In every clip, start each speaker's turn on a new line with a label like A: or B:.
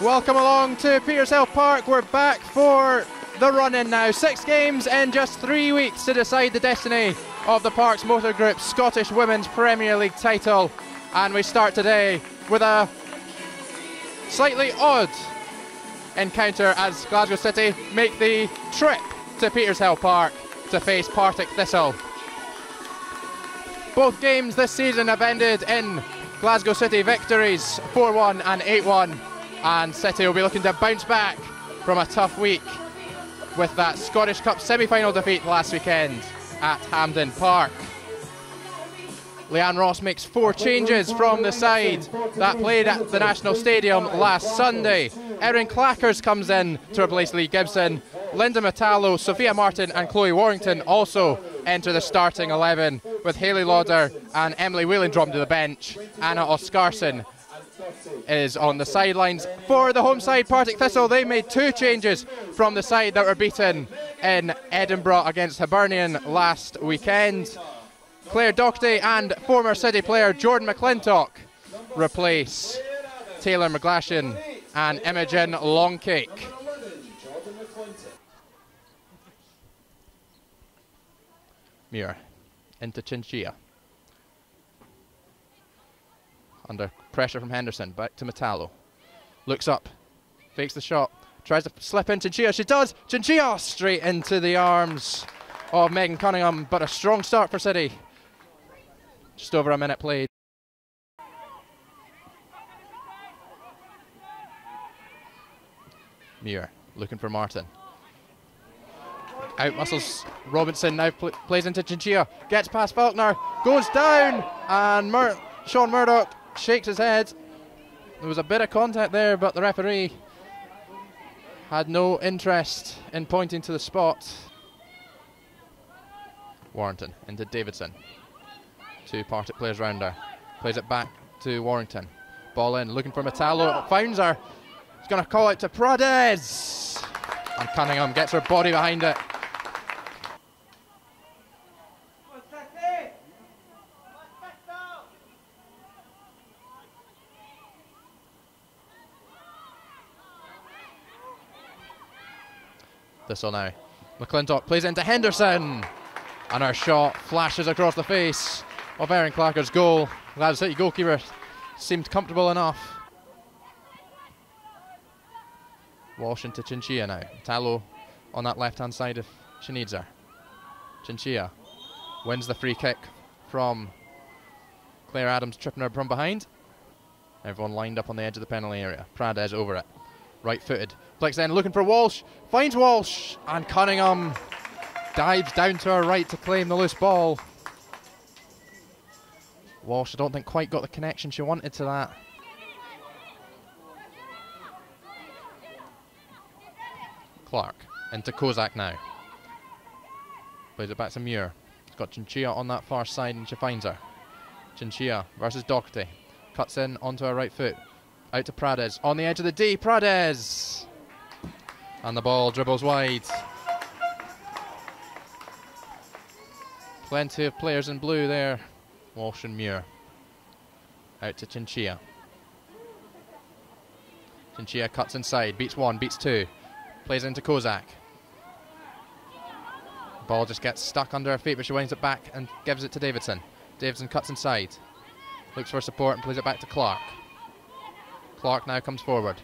A: Welcome along to Petershill Park. We're back for the run-in now. 6 games in just 3 weeks to decide the destiny of the Parks Motor Group's Scottish Women's Premier League title. And we start today with a slightly odd encounter as Glasgow City make the trip to Petershill Park to face Partick Thistle. Both games this season have ended in Glasgow City victories, 4-1 and 8-1. And City will be looking to bounce back from a tough week with that Scottish Cup semi-final defeat last weekend at Hampden Park. Leanne Ross makes 4 changes from the side that played at the National Stadium last Sunday. Erin Clackers comes in to replace Lee Gibson. Linda Metallo, Sophia Martin and Chloe Warrington also enter the starting 11, with Hayley Lauder and Emily Whelan dropped to the bench. Anna Oscarsson is on the sidelines. For the home side, Partick Thistle, they made 2 changes from the side that were beaten in Edinburgh against Hibernian last weekend. Claire Doherty and former City player Jordan McClintock replace Taylor McGlashan and Imogen Longcake. Muir into Chinchilla. Under pressure from Henderson, back to Metallo. Looks up, fakes the shot, tries to slip in Chinchilla. She does! Chinchilla straight into the arms of Megan Cunningham, but a strong start for City. Just over a minute played. Muir looking for Martin. Out muscles Robinson, now plays into Chinchilla, gets past Faulkner, goes down, and Sean Murdoch shakes his head. There was a bit of contact there, but the referee had no interest in pointing to the spot. Warrington into Davidson. 2 Partick players round her. Plays it back to Warrington. Ball in, looking for Metallo, finds her. He's going to call out to Prades. And Cunningham gets her body behind it. Thistle now. McClintock plays into Henderson. And her shot flashes across the face of Erin Clacker's goal. Glasgow City goalkeeper seemed comfortable enough. Walsh into Chinchilla now. Tallow on that left hand side if she needs her. Chinchilla wins the free kick from Claire Adams, tripping her from behind. Everyone lined up on the edge of the penalty area. Prades over it. Right footed. Flicks in, looking for Walsh. Finds Walsh. And Cunningham dives down to her right to claim the loose ball. Walsh, I don't think, quite got the connection she wanted to that. Clark into Kozak now. Plays it back to Muir. He's got Chinchilla on that far side and she finds her. Chinchilla versus Doherty. Cuts in onto her right foot. Out to Prades. On the edge of the D. Prades! And the ball dribbles wide. Plenty of players in blue there. Walsh and Muir. Out to Chinchilla. Chinchilla cuts inside. Beats 1, beats 2. Plays into Kozak. Ball just gets stuck under her feet, but she winds it back and gives it to Davidson. Davidson cuts inside. Looks for support and plays it back to Clark. Clark now comes forward.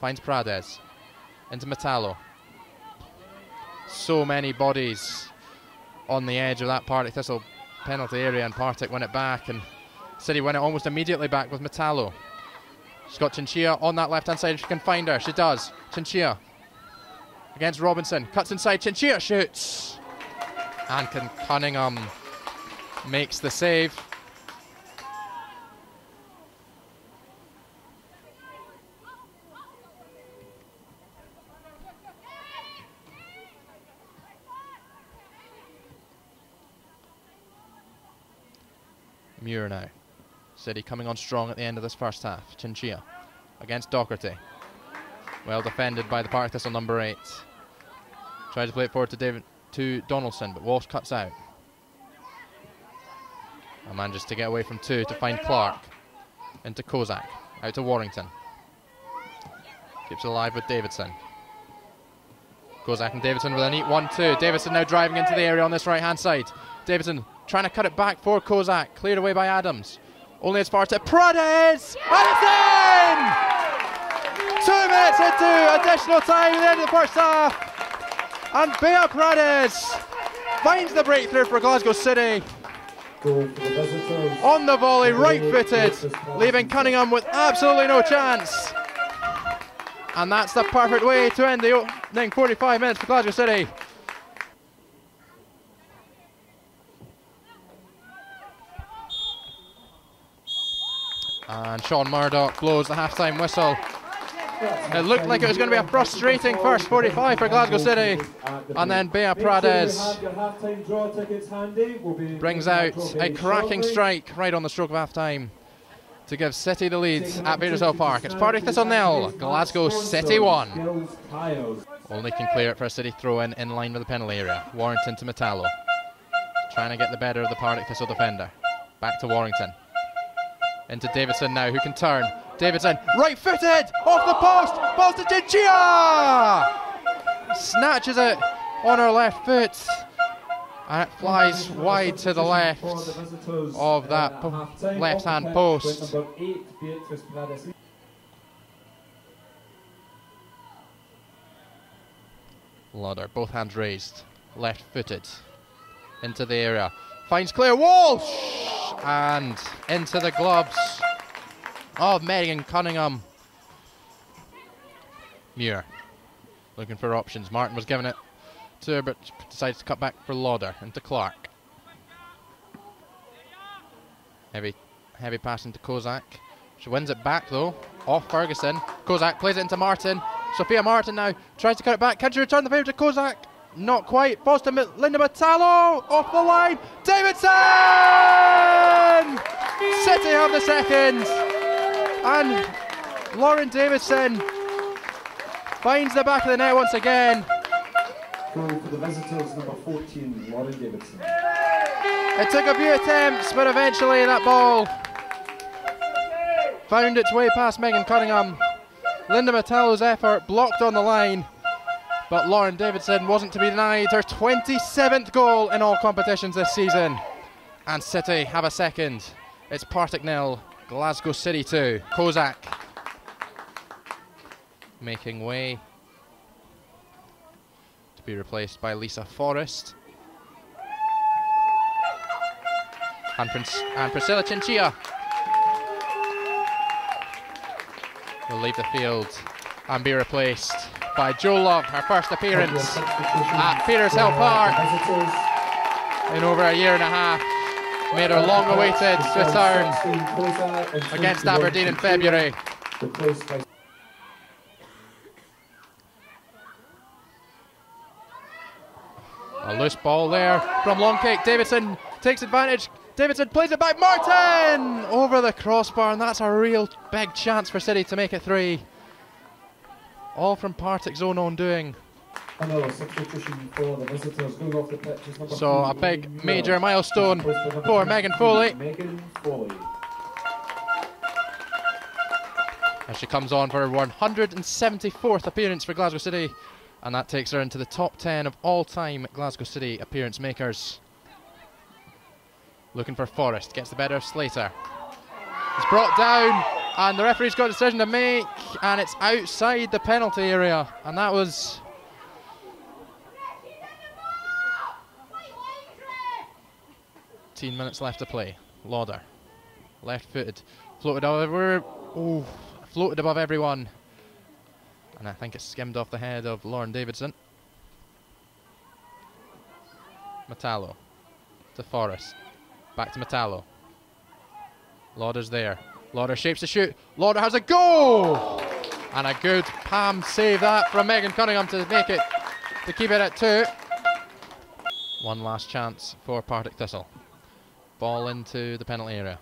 A: Finds Prades. Into Metallo. So many bodies on the edge of that Partick Thistle penalty area, and Partick win it back, and City win it almost immediately back with Metallo. She's got Chinchilla on that left hand side if she can find her. She does. Chinchilla against Robinson. Cuts inside. Chinchilla shoots. And Cunningham makes the save. Muir now. City coming on strong at the end of this first half. Chinchilla against Doherty. Well defended by the Partick Thistle number 8. Tries to play it forward to Donaldson, but Walsh cuts out. And manages to get away from 2 to find Clark. Into Kozak. Out to Warrington. Keeps it alive with Davidson. Kozak and Davidson with a neat 1-2. Davidson now driving into the area on this right-hand side. Davidson trying to cut it back for Kozak. Cleared away by Adams. Only as far to Prades! And it's in! 2 minutes into additional time at the end of the first half. And Bea Prades finds the breakthrough for Glasgow City. On the volley, right-footed, leaving Cunningham with absolutely no chance. And that's the perfect way to end the opening 45 minutes for Glasgow City. And Sean Murdoch blows the half-time whistle. It looked like it was going to be a frustrating first 45 for Glasgow City. And then Bea Prades brings out a cracking strike right on the stroke of half-time to give City the lead at Petershill Park. It's Partick Thistle 0, Glasgow City 1. Only can clear it for a City throw-in in line with the penalty area. Warrington to Metallo. Trying to get the better of the Partick Thistle defender. Back to Warrington. Into Davidson now, who can turn. Davidson, right-footed, off the post, balls to Chinchilla! Snatches it on her left foot. And it flies wide to the left of that left-hand post. Lauder, both hands raised, left-footed, into the area. Finds Claire Walsh! And into the gloves of Megan Cunningham. Muir looking for options. Martin was giving it to her, but decides to cut back for Lauder. Into Clark. Heavy pass into Kozak. She wins it back though, off Ferguson. Kozak plays it into Martin. Sophia Martin now tries to cut it back. Can she return the favour to Kozak? Not quite. Falls to Linda Metallo. Off the line. Davidson! City have the second. And Lauren Davidson finds the back of the net once again.
B: Goal for the visitors, number 14, Lauren Davidson.
A: It took a few attempts, but eventually that ball found its way past Megan Cunningham. Linda Metallo's effort blocked on the line, but Lauren Davidson wasn't to be denied her 27th goal in all competitions this season. And City have a second. It's Partick 0, Glasgow City 2. Kozak making way to be replaced by Lisa Forrest. And Priscilla Chinchilla will leave the field and be replaced by Jo Love, her first appearance at Petershill Park in over a year and a half. Made her long-awaited return against Aberdeen in February. A loose ball there from long kick. Davidson takes advantage. Davidson plays it back. Martin over the crossbar, and that's a real big chance for City to make it 3. All from Partick's own doing.
B: Another substitution for the visitors going off the pitch.
A: So a big major milestone for Megan Foley. As she comes on for her 174th appearance for Glasgow City, and that takes her into the top 10 of all-time Glasgow City appearance makers. Looking for Forrest, gets the better of Slater. It's brought down, and the referee's got a decision to make, and it's outside the penalty area, and that was 15 minutes left to play. Lauder, left-footed, floated above everyone, and I think it skimmed off the head of Lauren Davidson. Metallo to Forrest, back to Metallo. Lauder's there. Lauder shapes the shoot. Lauder has a goal! And a good palm save that from Megan Cunningham to make it, to keep it at 2. One last chance for Partick Thistle. Ball into the penalty area.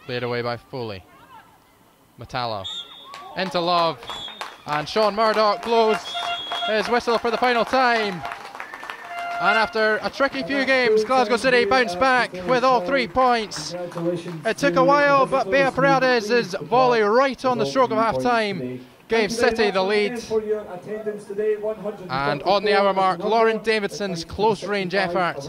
A: Cleared away by Foley. Metallo into Love. And Sean Murdoch blows his whistle for the final time. And after a tricky few games, Glasgow City bounced back with all 3 points. It took a while, but Bea Paredes' volley right on the stroke of half-time gave City the lead. And on the hour mark, Lauren Davidson's close range effort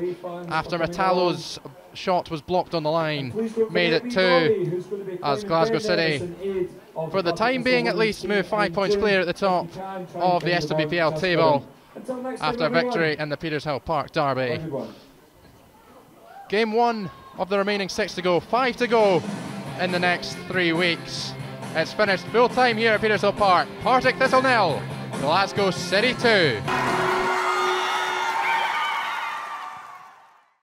A: after Metallo's shot was blocked on the line made it 2, as Glasgow City, for the time being at least, move 5 points clear at the top of the SWPL table after a victory in the Petershill Park derby. Game 1 of the remaining 6 to go, 5 to go in the next 3 weeks. It's finished full time here at Petershill Park. Partick Thistle 0, Glasgow City 2.